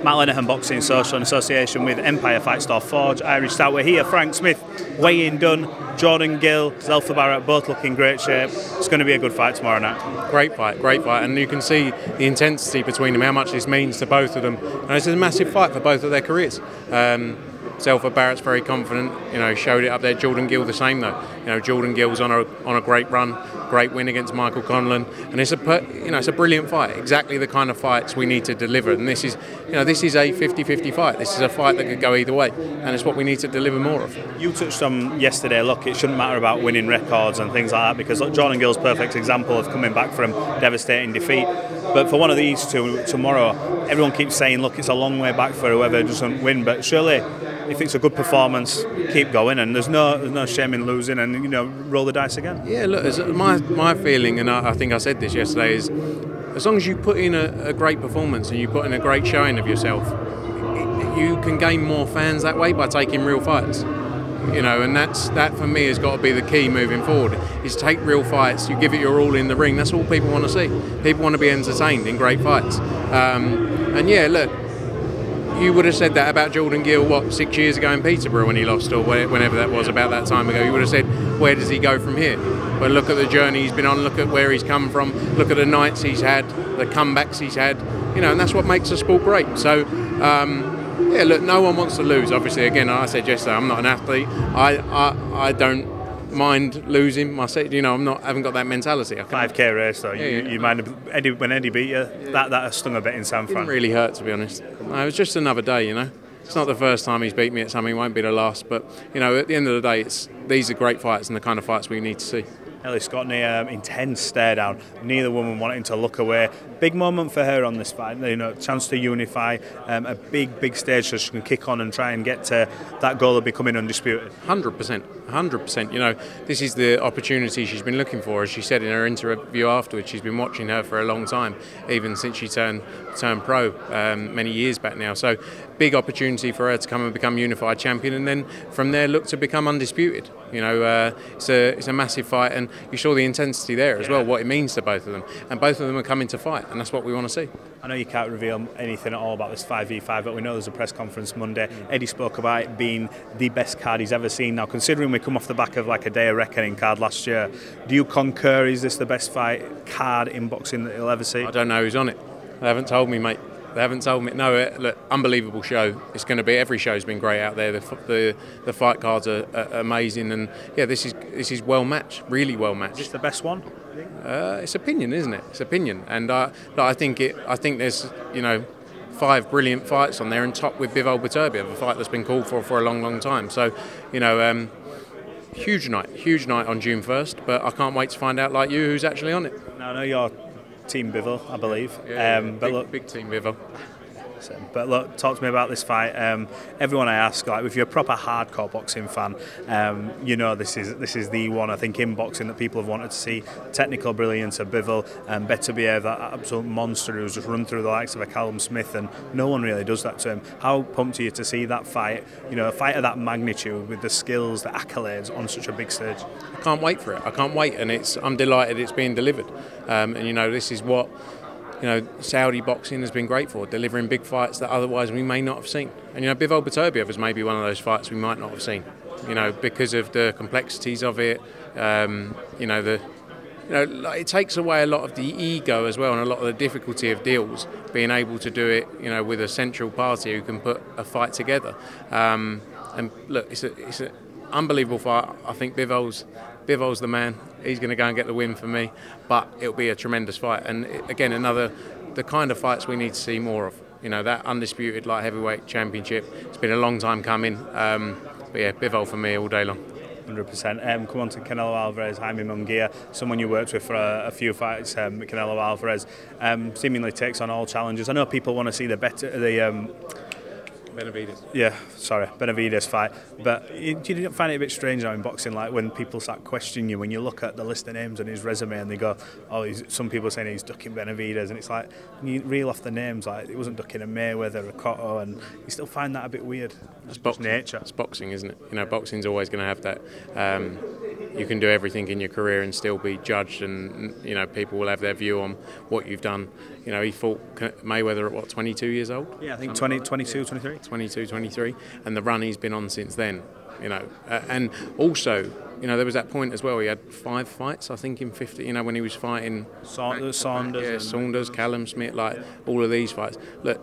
Matt Lenihan Boxing Social in association with Empire Fight Store Forge. Irish Stout. We're here. Frank Smith, weigh-in done. Jordan Gill, Zelfa Barrett, both looking great shape. It's going to be a good fight tomorrow night. Great fight, and you can see the intensity between them, how much this means to both of them. And it's a massive fight for both of their careers. Zelfa Barrett's very confident, showed it up there. Jordan Gill the same though. Jordan Gill's on a great run, great win against Michael Conlan, and it's a brilliant fight. Exactly the kind of fights we need to deliver. And this is a 50-50 fight. This is a fight that could go either way, and it's what we need to deliver more of. You touched on yesterday. Look, it shouldn't matter about winning records and things like that, because Jordan Gill's perfect example of coming back from devastating defeat. But for one of these two tomorrow, everyone keeps saying, look, it's a long way back for whoever doesn't win. But surely, if it's a good performance, keep going, and there's no shame in losing, and roll the dice again. Yeah, look, my feeling, and I think I said this yesterday, is as long as you put in a great performance and you put in a great showing of yourself, you can gain more fans that way by taking real fights. And that for me has got to be the key moving forward, is take real fights, you give it your all in the ring. That's all people want to see. People want to be entertained in great fights. And yeah, look, you would have said that about Jordan Gill, 6 years ago in Peterborough when he lost, or whenever that was, about that time ago. You would have said, where does he go from here? But look at the journey he's been on, look at where he's come from, look at the nights he's had, the comebacks he's had, and that's what makes the sport great. So, yeah, look, no one wants to lose. Obviously, again, I said yesterday, I'm not an athlete. I don't mind losing. I said, I haven't got that mentality. 5K race though. You mind when Eddie beat you? Yeah. That stung a bit in San Fran. Didn't really hurt, to be honest. No, it was just another day. It's not the first time he's beat me at something. It won't be the last. But at the end of the day, these are great fights and the kind of fights we need to see. Ellie Scotney, intense stare down. Neither woman wanting to look away. Big moment for her on this fight. Chance to unify. A big stage so she can kick on and try and get to that goal of becoming undisputed. 100%. This is the opportunity she's been looking for. As she said in her interview afterwards, she's been watching her for a long time, even since she turned pro many years back now. So big opportunity for her to come and become unified champion, and then from there look to become undisputed. It's a massive fight, and you saw the intensity there as well, what it means to both of them, and both of them are coming to fight, and that's what we want to see. I know you can't reveal anything at all about this 5v5, but we know there's a press conference Monday. Eddie spoke about it being the best card he's ever seen. Now, considering we come off the back of a Day of Reckoning card last year, do you concur? Is this the best fight card in boxing that he'll ever see? I don't know who's on it. They haven't told me, mate. They haven't told me. No, look, unbelievable show. It's going to be. Every show's been great out there. The fight cards are amazing, and yeah, this is well matched, really well matched. Is this the best one? It's opinion, isn't it? It's opinion, and I think there's 5 brilliant fights on there, and top with Bivol Beterbiev, a fight that's been called for a long time. So, huge night on June 1st. But I can't wait to find out, like you, who's actually on it. Now, I know you're Team Bivol, I believe. Big Team Bivol. But look, talk to me about this fight. Everyone I ask, if you're a proper hardcore boxing fan, this is the one I think in boxing that people have wanted to see. Technical brilliance of Bivol, and Beterbiev, that absolute monster who's just run through the likes of a Callum Smith, and no one really does that to him. How pumped are you to see that fight? A fight of that magnitude with the skills, the accolades on such a big stage. I can't wait for it. I can't wait, and I'm delighted it's being delivered. This is what Saudi boxing has been great for, delivering big fights that otherwise we may not have seen. And Bivol Beterbiev is maybe one of those fights we might not have seen, because of the complexities of it. It takes away a lot of the ego as well, and a lot of the difficulty of deals, being able to do it, with a central party who can put a fight together. And look, it's an unbelievable fight. I think Bivol's the man. He's going to go and get the win for me, but it'll be a tremendous fight. And again, the kind of fights we need to see more of. That undisputed light heavyweight championship. It's been a long time coming. But yeah, Bivol for me all day long. 100%. Come on to Canelo Alvarez, Jaime Munguia, someone you worked with for a few fights. Canelo Alvarez seemingly takes on all challenges. I know people want to see Benavidez. Yeah, sorry, Benavidez fight. But do you find it a bit strange now in boxing, when people start questioning you, when you look at the list of names on his resume and they go, some people are saying he's ducking Benavidez, and it's when you reel off the names, it wasn't ducking a Mayweather, a Cotto, and you still find that a bit weird. It's boxing. Nature. It's boxing, isn't it? Boxing's always going to have that. you can do everything in your career and still be judged, and you know, people will have their view on what you've done. You know, he fought Mayweather at what, 22 years old? Yeah, I think 22, 23. 22, 23, and the run he's been on since then. You know, and also, you know, there was that point as well. He had 5 fights, I think, in 50. You know, when he was fighting Saunders, Callum Smith, like all of these fights. Look,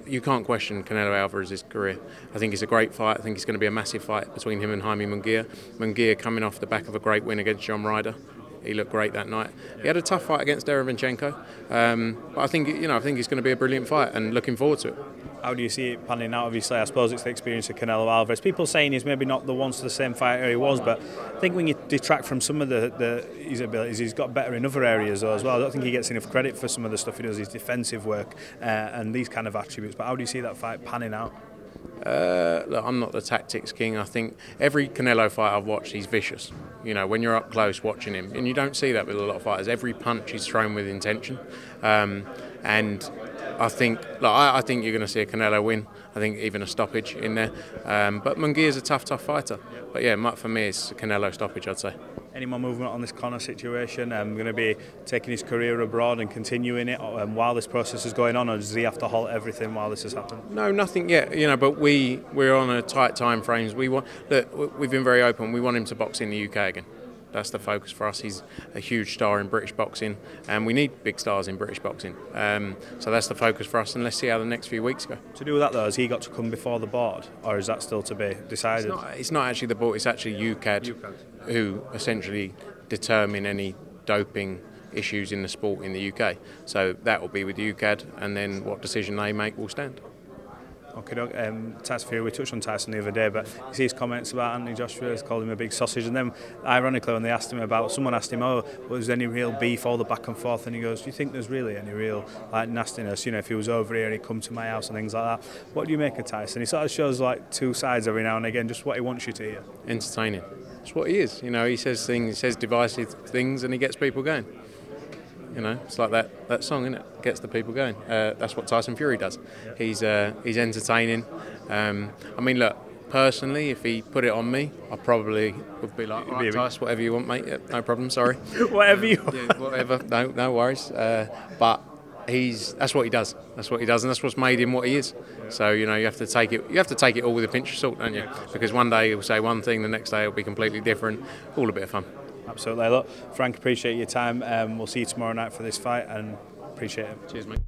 you can't question Canelo Alvarez's career. I think it's a great fight. I think it's going to be a massive fight between him and Jaime Munguia. Munguia coming off the back of a great win against John Ryder. He looked great that night. He had a tough fight against Derevyanchenko, but I think, you know, I think it's going to be a brilliant fight, and looking forward to it. How do you see it panning out? Obviously, I suppose it's the experience of Canelo Alvarez. People saying he's maybe not the once the same fighter he was, but I think when you detract from some of his abilities, he's got better in other areas though as well. I don't think he gets enough credit for some of the stuff he does, his defensive work and these kind of attributes. But how do you see that fight panning out? Look, I'm not the tactics king. I think every Canelo fight I've watched, he's vicious. You know, when you're up close watching him, and you don't see that with a lot of fighters. Every punch is thrown with intention, and I think you're going to see a Canelo win. I think even a stoppage in there. But Munguia's a tough fighter. But yeah, for me, it's a Canelo stoppage, I'd say. Any more movement on this Conor situation? Going to be taking his career abroad and continuing it while this process is going on, or does he have to halt everything while this has happened? No, nothing yet. You know, but we're on a tight time frames. We've been very open. We want him to box in the UK again. That's the focus for us. He's a huge star in British boxing, and we need big stars in British boxing. So that's the focus for us, and let's see how the next few weeks go. To do with that though, has he got to come before the board, or is that still to be decided? It's not actually the board, it's actually UKAD, who essentially determine any doping issues in the sport in the UK. So that will be with UKAD, and then what decision they make will stand. Okay, Tyson Fury, we touched on Tyson the other day, but you see his comments about Anthony Joshua, he's called him a big sausage, and then ironically when they asked him about, someone asked him, oh, was there any real beef, all the back and forth, and he goes, do you think there's really any real like nastiness, you know, if he was over here and he'd come to my house and things like that? What do you make of Tyson? He sort of shows like two sides every now and again, just what he wants you to hear. Entertaining. That's what he is, you know, he says things, he says divisive things, and he gets people going. You know, it's like that song, isn't it? Gets the people going. That's what Tyson Fury does. He's entertaining. I mean, look, personally, if he put it on me, I probably would be like, right, Tyson, whatever you want, mate. Yeah, no problem. Sorry. Whatever you want. Yeah, whatever. No worries. But that's what he does. That's what he does, and that's what's made him what he is. So you know, you have to take it all with a pinch of salt, don't you? Because one day he'll say one thing, the next day it'll be completely different. All a bit of fun. Absolutely. Look, Frank, appreciate your time. We'll see you tomorrow night for this fight, and appreciate it. Cheers, mate.